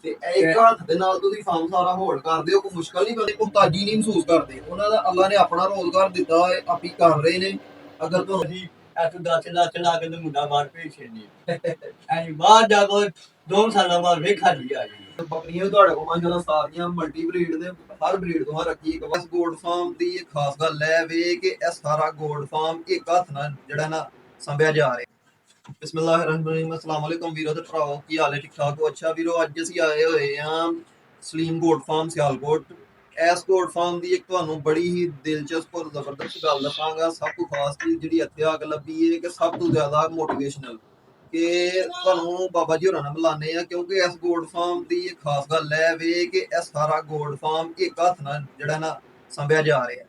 ਤੇ ਇੱਕ ਹੱਥ ਦੇ ਨਾਲ ਤੁਸੀਂ ਫਾਰਮ ਸਾਰਾ ਹੋਲਡ ਕਰਦੇ ਹੋ, ਕੋਈ ਮੁਸ਼ਕਲ ਨਹੀਂ ਪੈਂਦੀ, ਮੁਹਤਾਜੀ ਨਹੀਂ ਮਹਿਸੂਸ ਕਰਦੇ। ਉਹਨਾਂ ਦਾ ਅੱਲਾ ਨੇ ਆਪਣਾ ਰੋਜ਼ਗਾਰ ਦਿੱਤਾ ਹੈ, ਆਪੀ ਕਰ ਰਹੇ ਨੇ। ਅਗਰ ਤੁਹਾਨੂੰ ਅਸੀਂ ਇੱਥੋਂ 10 ਲੱਖ ਲਾ ਕੇ ਤੇ ਮੁੰਡਾ ਬਾਹਰ ਭੇਜ ਛੱਡੀ ਐਂ ਬਾਹਰ ਜਾ ਕੇ 2 ਸਾਲਾਂ ਬਾਅਦ ਵੇਖ ਖਾਲੀ ਆ ਜੀ। ਬੱਕਰੀਆਂ ਤੁਹਾਡੇ ਕੋਲ ਮਾਸ਼ਾਅੱਲਾ ਸਾਰੀਆਂ ਮਲਟੀ ਬਰੀਡ ਨੇ, ਹਰ ਬਰੀਡ ਤੋਂ ਰੱਖੀ ਇੱਕ ਬਸ ਗੋਲਡ ਫਾਰਮ ਦੀ ਇਹ ਖਾਸ ਗੱਲ ਹੈ ਵੇ ਕਿ ਇਹ ਸਾਰਾ ਗੋਲਡ ਫਾਰਮ ਇੱਕ ਹੱਥ ਨਾਲ ਜਿਹੜਾ ਨਾ ਸੰਭਿਆ ਜਾ ਰਿਹਾ। ਬਿਸਮਿल्लाहिर्रहमानिर्रहीम, अस्सलाम वालेकुम ਵੀਰੋ ਤੇ ਭਰਾਓ, ਕੀ ਹਾਲ ਹੈ? ਠੀਕ ਠਾਕ ਹੋ? ਅੱਛਾ ਵੀਰੋ, ਅੱਜ ਅਸੀਂ ਆਏ ਹੋਏ ਹਾਂ ਸਲੀਮ ਗੋਲਡ ਫਾਰਮ ਸਿਆਲਕੋਟ। ਇਸ ਗੋਲਡ ਫਾਰਮ ਦੀ ਇੱਕ ਤੁਹਾਨੂੰ ਬੜੀ ਹੀ ਦਿਲਚਸਪ ਔਰ ਜ਼ਬਰਦਸਤ ਗੱਲ ਦੱਸਾਂਗਾ। ਸਭ ਤੋਂ ਖਾਸ ਚੀਜ਼ ਜਿਹੜੀ ਇੱਥੇ ਆ ਕੇ ਲੱਭੀ ਹੈ ਕਿ ਸਭ ਤੋਂ ਜ਼ਿਆਦਾ ਮੋਟੀਵੇਸ਼ਨਲ, ਕਿ ਤੁਹਾਨੂੰ ਬਾਬਾ ਜੀ ਹੋਰਾਂ ਨਾਲ ਮਿਲਾਨੇ ਆ, ਕਿਉਂਕਿ ਇਸ ਗੋਲਡ ਫਾਰਮ ਦੀ ਇਹ ਖਾਸ ਗੱਲ ਹੈ ਵੇ ਕਿ ਇਹ ਸਾਰਾ ਗੋਲਡ ਫਾਰਮ ਇੱਕ ਹੱਥ ਨਾਲ ਜਿਹੜਾ ਨਾ ਸੰਭਿਆ ਜਾ ਰਿਹਾ।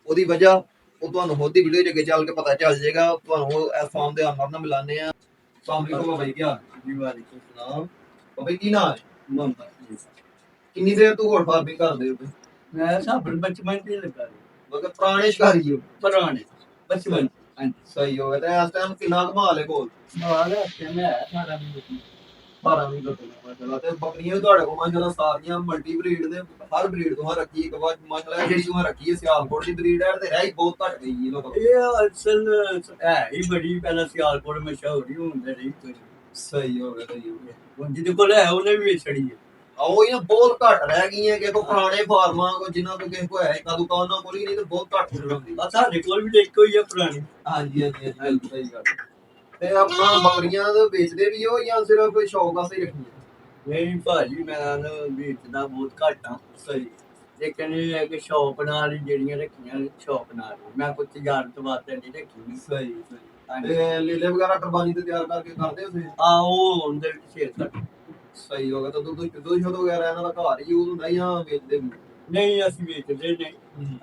ਉਹਦੀ ਵਜ੍ਹਾ ਉਹ ਤੁਹਾਨੂੰ ਹੋਰ ਦੀ ਵੀਡੀਓ 'ਚ ਅੱਗੇ ਚੱਲ ਕੇ ਪਤਾ ਚੱਲ ਜਾਏਗਾ। ਤੁਹਾਨੂੰ ਇਸ ਫਾਰਮ ਦੇ ਆਨਰ ਨਾਲ ਮਿਲਾਨੇ ਆ। अस्सलाम वालेकुम बाबा जी, क्या ਜੀ ਵਾਲੇਕੁਮ ਸਲਾਮ। ਬਾਬਾ ਜੀ ਕੀ ਨਾਮ ਹੈ? ਮੁਹੰਮਦ ਜੀ ਕਿੰਨੀ ਦੇਰ ਤੋਂ ਗੋਲਡ ਫਾਰਮਿੰਗ ਕਰਦੇ ਹੋ? ਮੈਂ ਸਾਬਣ ਬਚਪਨ ਤੇ ਲੱਗਾ ਮਤਲਬ ਪੁਰਾਣੇ ਸ਼ਿਕਾਰੀ ਹੋ? ਪੁਰਾਣੇ ਬਚਪਨ। ਹਾਂਜੀ ਸਹੀ ਹੋ ਗਿਆ। ਤੇ ਇਸ ਟਾਈਮ ਕਿੰਨਾ ਕਮਾਲ ਹੈ ਕੋਲ? ਮਾਲ ਹੈ ਮੈਂ ਸਾਰਾ ਵੀ 12 ਵੀ ਲੋਕਾਂ ਮਾਸ਼ਾਅੱਲਾ। ਤੇ ਬੱਕਰੀਆਂ ਵੀ ਤੁਹਾਡੇ ਕੋਲ ਮਾਸ਼ਾਅੱਲਾ ਸਾਰੀਆਂ ਮਲਟੀ ਬਰੀਡ ਨੇ, ਹਰ ਬਰੀਡ ਤੋਂ ਰੱਖੀ ਇੱਕ ਵਾਰ ਮਾਸ਼ਾਅੱਲਾ। ਜਿਹੜੀ ਤੋਂ ਰੱਖੀ ਹੈ ਸਿਆਲਕੋਟ ਦੀ ਬਰੀਡ ਹੈ ਤੇ ਰਹਿ ਬਹੁਤ ਘੱਟ ਗਈ ਹੈ ਲੋਕਾਂ ਕੋਲ। ਇਹ ਅਸਲ ਹੈ ਹੀ ਬੜੀ ਪਹਿਲਾਂ ਸਿਆਲਕੋਟ ਮਸ਼ਹੂਰ ਹੀ ਹੁੰਦੇ ਰਹੀ ਕੋਈ। ਸਹੀ ਹੋ ਗਿਆ, ਸਹੀ ਹੋ ਗਿਆ। ਹੁਣ ਜਿਹਦੇ ਕੋਲ ਹੈ ਉਹਨੇ ਵੀ ਵੇਚੜੀ ਹੈ। ਆਹੋ ਇਹ ਬਹੁਤ ਘੱਟ ਰਹਿ ਗਈਆਂ ਕਿ ਕੋ ਪੁਰਾਣੇ ਫਾਰਮਾਂ ਕੋ ਜਿਨ੍ਹਾਂ ਕੋ ਕਿਸੇ ਕੋ ਹੈ ਇੱਕ ਦੁਕਾਨ ਉਹਨਾਂ ਕੋਲ ਹੀ, ਨਹੀਂ ਤੇ ਬਹੁਤ ਘੱਟ ਜ਼ਰੂਰ ਹੁੰਦੀ। ਬਸ ਸਾਡੇ ਕੋਲ ਵੀ ਇੱਕੋ ਹੀ ਹੈ ਪੁਰਾਣੀ। ਹਾਂਜੀ ਹਾਂਜੀ ਹਾਂਜੀ, ਸਹੀ ਗੱਲ। ਤੇ ਆਪਣਾ ਬੱਕਰੀਆਂ ਦੇ ਵੇਚਦੇ ਵੀ ਹੋ ਜਾਂ ਸਿਰਫ ਸ਼ੌਕ ਵਾਸਤੇ ਹੀ ਰੱਖੀਆਂ? ਨਹੀਂ ਭਾਜੀ, ਮੈਂ ਵੇਚਦਾ ਬਹੁਤ ਘੱਟ ਆ। ਸਹੀ। ਲੇਕਿਨ ਇਹ ਹੈ ਕਿ ਸ਼ੌਪ ਨਾਲ ਹੀ ਜਿਹੜੀਆਂ ਰੱਖੀਆਂ ਸ਼ੌਪ ਨਾਲ ਮੈਂ ਕੋਈ ਤਜਾਰਤ ਵਾਸਤੇ ਨਹੀਂ ਰੱਖੀ। ਸਹੀ ਸਹੀ। ਤੇ ਲੀਲੇ ਵਗੈਰਾ ਕੁਰਬਾਨੀ ਤੇ ਤਿਆਰ ਕਰਕੇ ਕਰਦੇ ਹੋ ਤੁਸੀਂ? ਉਹ ਉਹਦੇ ਵਿੱਚ ਛੇੜ ਤੱਕ। ਸਹੀ ਹੋ ਗਿਆ। ਤਾਂ ਦੁੱਧ ਸ਼ੁੱਧ ਵਗੈਰਾ ਇਹਨਾਂ ਦਾ ਘਰ ਹੀ ਯੂਜ਼ ਹੁੰਦਾ ਜਾਂ ਵੇਚਦੇ ਵੀ? ਨਹੀਂ ਅਸੀਂ ਵੇਚਦੇ ਨਹੀਂ,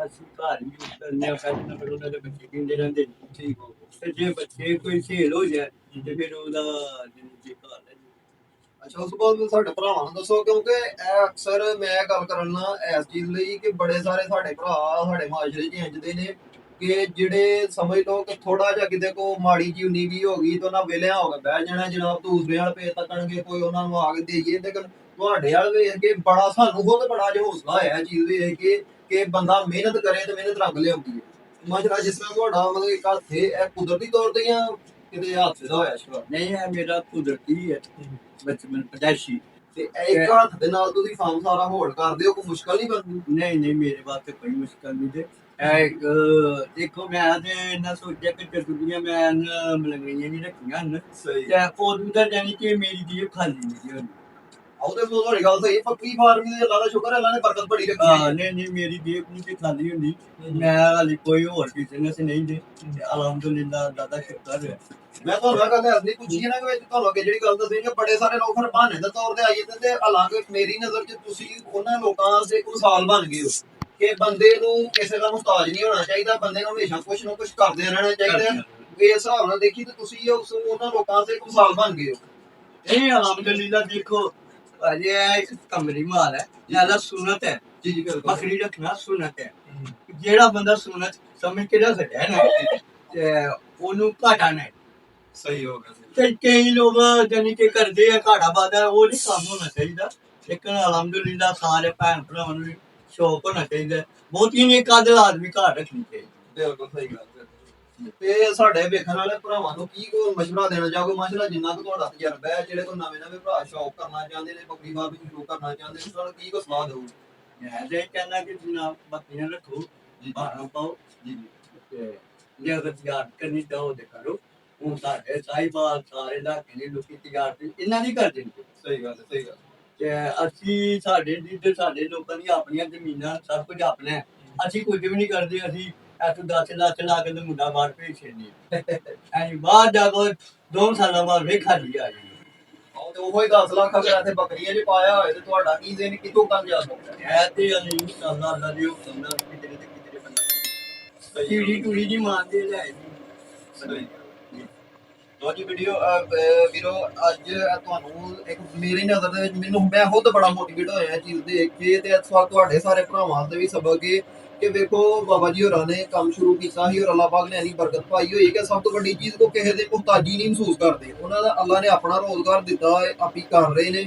ਅਸੀਂ ਘਰ ਹੀ use ਕਰਨੇ ਆ। ਪਹਿਲਾਂ ਫਿਰ ਉਹਨਾਂ ਦੇ ਬੱਚੇ ਕਿੰਦੇ ਰਹਿੰਦੇ ਨੇ। ਠੀਕ ਹੋ। ਤੇ ਜੇ ਬੱਚੇ ਕੋਈ ਸੇਲ ਹੋ ਜਾਏ ਤੇ ਫਿਰ ਉਹਦਾ ਜੇ ਘਰ ਲੈ ਜਾਓ। ਅੱਛਾ, ਉਸ ਤੋਂ ਬਾਅਦ ਸਾਡੇ ਭਰਾਵਾਂ ਨੂੰ ਦੱਸੋ, ਕਿਉਂਕਿ ਇਹ ਅਕਸਰ ਮੈਂ ਗੱਲ ਕਰਨਾ ਇਸ ਚੀਜ਼ ਲਈ ਕਿ ਬੜੇ ਸਾਰੇ ਸਾਡੇ ਭਰਾ ਸਾਡੇ ਮਾਸ਼ਰੇ 'ਚ ਇੰਜ ਦੇ ਨੇ ਕਿ ਜਿਹੜੇ ਸਮਝ ਲਓ ਕਿ ਥੋੜਾ ਜਿਹਾ ਕਿਤੇ ਕੋ ਮਾੜੀ ਜਿਹੀ ਉਨੀ ਵੀ ਹੋ ਗਈ ਤਾਂ ਉਹਨਾਂ ਵਿਹਲਿਆਂ ਹੋ ਕੇ ਬਹਿ ਜਾਣਾ ਜਨਾਬ, ਦੂਸਰੇ ਵਾਲ ਪੇ ਤੱਕਣਗੇ, ਕੋਈ ਉਹਨਾਂ ਨੂੰ ਆ ਕੇ ਦੇਈਏ। ਲੇਕਿਨ ਤੁਹਾਡੇ ਵਾਲ ਵੇਖ ਕੇ ਬੜਾ ਸਾਨੂੰ ਖੁਦ ਬੜਾ ਜਿਹਾ ਹੌਸਲਾ ਹੋਇਆ ਚੀਜ਼ ਵੇਖ ਕੇ ਕਿ ਬੰਦਾ ਮਿਹਨਤ ਕਰੇ ਤੇ ਮਿਹਨਤ ਰੰਗ ਲਿਆਉਂਦੀ ਹੈ। ਮਾਸ਼ਾਅੱਲਾ, ਜਿਸ ਤਰ੍ਹਾਂ ਤੁਹਾਡਾ ਮਤਲਬ ਇੱਕ ਹੱਥ ਇਹ ਕੁਦਰਤੀ ਤੌਰ ਤੇ ਜਾਂ ਕਿਤੇ ਹੱਥ ਦਾ ਹੋਇਆ ਸ਼ੁਰੂ? ਨਹੀਂ, ਇਹ ਮੇਰਾ ਕੁਦਰਤੀ ਹੈ ਬਚਪਨ ਪੈਦਾਇਸ਼ੀ। ਤੇ ਇੱਕ ਹੱਥ ਦੇ ਨਾਲ ਤੁਸੀਂ ਫਾਰਮ ਸਾਰਾ ਹੋਲਡ ਕਰਦੇ ਹੋ, ਕੋਈ ਮੁਸ਼ਕਲ ਨਹੀਂ ਪੈਂਦੀ? ਨਹੀਂ ਨਹੀਂ, ਮੇਰੇ ਵਾਸਤੇ ਕੋਈ ਮੁਸ਼ਕਲ ਨਹੀਂ ਤੇ ਇਹ ਦੇਖੋ ਮੈਂ ਤੇ ਇਹਨਾਂ ਸੋਚਿਆ ਕਿ ਜਰੂਰੀਆਂ ਮੈਂ ਮਲੰਗੀਆਂ ਨਹੀਂ ਰੱਖੀਆਂ ਹਨ। ਸਹੀ। ਤੇ ਉਦੋਂ ਤਾਂ ਜਾਨੀ ਕਿ ਮੇਰੀ ਜੇਬ ਖਾਲੀ ਨਹੀਂ ਹੋਣੀ। ਉਹਦੇ ਤੋਂ ਤੁਹਾਡੀ ਗੱਲ ਸਹੀ। ਪੱਕੀ ਫਾਰਮਿੰਗ ਦੇ ਅੱਲਾ ਦਾ ਸ਼ੁਕਰ ਹੈ, ਅੱਲਾ ਨੇ ਬਰਕਤ ਬੜੀ ਰੱਖੀ ਹੈ। ਨਹੀਂ ਨਹੀਂ, ਮੇਰੀ ਜੇਬ ਨਹੀਂ ਤੇ ਖਾਲੀ ਹੁੰਦੀ। ਮੈਂ ਹਾਲੇ ਕੋਈ ਹੋਰ ਬਿਜ਼ਨਸ ਨਹੀਂ ਦੇ। ਅਲਹਮਦੁਲਿਲਾ, ਅੱਲਾ ਦਾ ਸ਼ੁਕਰ ਹੈ। ਮੈਂ ਤੁਹਾਨੂੰ ਇਹ ਗੱਲ ਐਸੀ ਪੁੱਛੀ ਹੈ ਨਾ ਕਿ ਤੁਹਾਨੂੰ ਅੱਗੇ ਜਿਹੜੀ ਗੱਲ ਦੱਸੀ ਕਿ ਬੜੇ ਸਾਰੇ ਲੋਕ ਫਿਰ ਬਹਾਨੇ ਦੇ ਤੌਰ ਤੇ ਆਈ ਜਾਂਦੇ ਤੇ ਹਾਲਾਂਕਿ ਮੇਰੀ ਨਜ਼ਰ 'ਚ ਤੁਸੀਂ ਉਹਨਾਂ ਲੋਕਾਂ ਦੇ ਇੱਕ ਮਿਸਾਲ ਬਣ ਗਏ ਹੋ ਕਿ ਬੰਦੇ ਨੂੰ ਕਿਸੇ ਦਾ ਮੁਹਤਾਜ ਨਹੀਂ ਹੋਣਾ ਚਾਹੀਦਾ, ਬੰਦੇ ਨੂੰ ਹਮੇਸ਼ਾ ਕੁਛ ਨਾ ਕੁਛ ਕਰਦੇ ਰਹਿਣਾ ਚਾਹੀਦਾ। ਇਸ ਹਿਸਾਬ ਨਾਲ ਦੇਖੀ ਤੇ ਤੁਸੀਂ ਉਹਨਾਂ ਲੋਕਾਂ ਦੇ ਇੱਕ ਮਿਸਾਲ ਬਣ ਗਏ ਹੋ। ਇਹ ਅਲਹਮਦੁਲਿਲਾ ਦੇਖੋ ਅਜੇ ਇੱਕ ਕਮਰੀ ਮਾਲ ਹੈ, ਜਿਆਦਾ ਸੁਨਤ ਹੈ। ਜੀ ਜੀ, ਬਿਲਕੁਲ। ਬੱਕਰੀ ਰੱਖਣਾ ਸੁਨਤ ਹੈ। ਜਿਹੜਾ ਬੰਦਾ ਸੁਨਤ ਸਮਝ ਕੇ ਰੱਖ ਸਕਦਾ ਹੈ ਨਾ ਤੇ ਉਹਨੂੰ ਘਾਟਾ ਨਹੀਂ। ਸਹੀ ਹੋ ਗਿਆ। ਤੇ ਕਈ ਲੋਕ ਜਾਨੀ ਕਿ ਕਰਦੇ ਆ ਘਾਟਾ ਵਾਦਾ, ਉਹ ਨਹੀਂ ਕੰਮ ਹੋਣਾ ਚਾਹੀਦਾ। ਲੇਕਿਨ ਅਲਹਮਦੁਲਿਲਾ ਸਾਰੇ ਭੈਣ ਭਰਾਵਾਂ ਨੂੰ ਸ਼ੌਕ ਹੋਣਾ ਚਾਹੀਦਾ। ਬਹੁਤੀ ਨਹੀਂ, ਇੱਕ ਅੱਧ ਆਦਮੀ ਘਰ ਰੱਖਣੀ ਚਾਹੀਦੀ। ਬਿਲਕੁਲ ਸਹੀ ਗੱਲ। ਤੇ ਸਾਡੇ ਵੇਖਣ ਵਾਲੇ ਭਰਾਵਾਂ ਨੂੰ ਕੀ ਕੋਈ ਮਸ਼ਵਰਾ ਦੇਣਾ ਚਾਹੋਗੇ? ਮਾਸ਼ਾਅੱਲਾ, ਜਿੰਨਾ ਕੁ ਤੁਹਾਡਾ ਤਜਰਬਾ ਹੈ, ਜਿਹੜੇ ਕੋਈ ਨਵੇਂ ਨਵੇਂ ਭਰਾ ਸ਼ੌਕ ਕਰਨਾ ਚਾਹੁੰਦੇ ਨੇ, ਬੱਕਰੀ ਫਾਰਮਿੰਗ ਸ਼ੁਰੂ ਕਰਨਾ ਚਾਹੁੰਦੇ ਨੇ, ਤੁਹਾਨੂੰ ਕੀ ਕੋਈ ਸਲਾਹ ਦਿਓ? ਮੈਂ ਤੇ ਕਹਿੰਦਾ ਕਿ ਜਨਾਬ ਬੱਕਰੀਆਂ ਰੱਖੋ, ਬਾਹਰ ਪਾਓ ਜੀ ਤੇ ਜੇ ਅਗਰ ਤਜਾਰਤ ਕਰਨੀ ਚਾਹੋ ਤੇ ਕਰੋ। ਹੁਣ ਸਾਡੇ ਸਾਈਬਾਲ ਸਾਰੇ ਇਲਾਕੇ ਦੇ ਲੋਕੀ ਤਜਾਰਤ ਇਹਨਾਂ ਦੀ ਕਰਦੇ ਨੇ। ਸਹੀ ਗੱਲ, ਸਹੀ ਗੱਲ। ਤੇ ਅਸੀਂ ਸਾਡੇ ਲੋਕਾਂ ਦੀਆਂ ਆਪਣੀਆਂ ਜ਼ਮੀਨਾਂ ਸਭ ਕੁਝ ਆਪਣਾ ਹੈ। ਅਸੀਂ ਕੁਝ ਵੀ ਨਹੀਂ ਕਰਦੇ। ਅਸੀਂ ਇੱਥੋਂ 10 ਲੱਖ ਲਾ ਕੇ ਤੇ ਮੁੰਡਾ ਬਾਹਰ ਭੇਜ ਛੱਡੀ ਐਂ ਬਾਹਰ ਜਾ ਕੇ 2 ਸਾਲਾਂ ਬਾਅਦ ਵੇਖ ਖਾਲੀ ਆ ਜੀ। ਆਹ ਤੇ ਉਹੀ 10 ਲੱਖ ਅਗਰ ਇੱਥੇ ਬੱਕਰੀਆਂ 'ਚ ਪਾਇਆ ਹੋਏ ਤੇ ਤੁਹਾਡਾ ਕੀ ਦਿਨ ਕਿਤੋਂ ਕੰਮ ਜਾ ਸਕਦਾ? ਇਹ ਤੇ ਅੱਲਾਹ ਅੱਲਾਹ ਦੀ ਹੁਕਮ ਨਾਲ ਕਿਤੇ ਤੇ ਕਿਤੇ ਬੰਦਾ ਕੀੜੀ ਟੂੜੀ ਦੀ ਮਾਰਦੇ ਲੈ ਜੀ। ਸਹੀ। ਲੋ ਜੀ ਵੀਡੀਓ ਵੀਰੋ, ਅੱਜ ਤੁਹਾਨੂੰ ਇੱਕ ਮੇਰੀ ਨਜ਼ਰ ਦੇ ਵਿੱਚ ਮੈਂ ਖੁਦ ਬੜਾ ਮੋਟੀਵੇਟ ਹੋਇਆ ਇਹ ਚੀਜ਼ ਦੇਖ ਕੇ। ਤੇ ਇਸ ਵਾਰ ਤੁਹਾਡੇ ਸਾਰੇ ਭਰਾਵਾਂ ਦੇ ਵੀ ਸਬਕ ਕਿ ਵੇਖੋ ਬਾਬਾ ਜੀ ਹੋਰਾਂ ਨੇ ਕੰਮ ਸ਼ੁਰੂ ਕੀਤਾ ਸੀ ਔਰ ਅੱਲਾਹ ਪਾਕ ਨੇ ਇੰਨੀ ਬਰਕਤ ਪਾਈ ਹੋਈ ਕਿ ਸਭ ਤੋਂ ਵੱਡੀ ਚੀਜ਼ ਕੋ ਕਿਸੇ ਦੇ ਮੁਹਤਾਜੀ ਨਹੀਂ ਮਹਿਸੂਸ ਕਰਦੇ। ਉਹਨਾਂ ਦਾ ਅੱਲਾਹ ਨੇ ਆਪਣਾ ਰੋਜ਼ਗਾਰ ਦਿੱਤਾ ਹੈ, ਆਪੀ ਕਰ ਰਹੇ ਨੇ।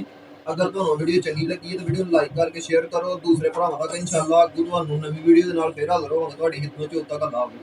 ਅਗਰ ਤੁਹਾਨੂੰ ਵੀਡੀਓ ਚੰਗੀ ਲੱਗੀ ਤਾਂ ਵੀਡੀਓ ਨੂੰ ਲਾਈਕ ਕਰਕੇ ਸ਼ੇਅਰ ਕਰੋ ਦੂਸਰੇ ਭਰਾਵਾਂ ਤੱਕ। ਇਨਸ਼ਾਅੱਲਾ ਅੱਗੇ ਤੁਹਾਨੂੰ ਨਵੀਂ ਵੀਡੀਓ ਦੇ ਨਾਲ ਫੇਰ ਹਾਜ਼ਰ ਹੋਵਾਂਗੇ ਤੁਹਾਡੀ ਖਿਦਮਤ 'ਚ। ਉਦੋਂ ਤੱਕ ਅੱਲਾਹ ਹਾਫ਼ਿਜ਼।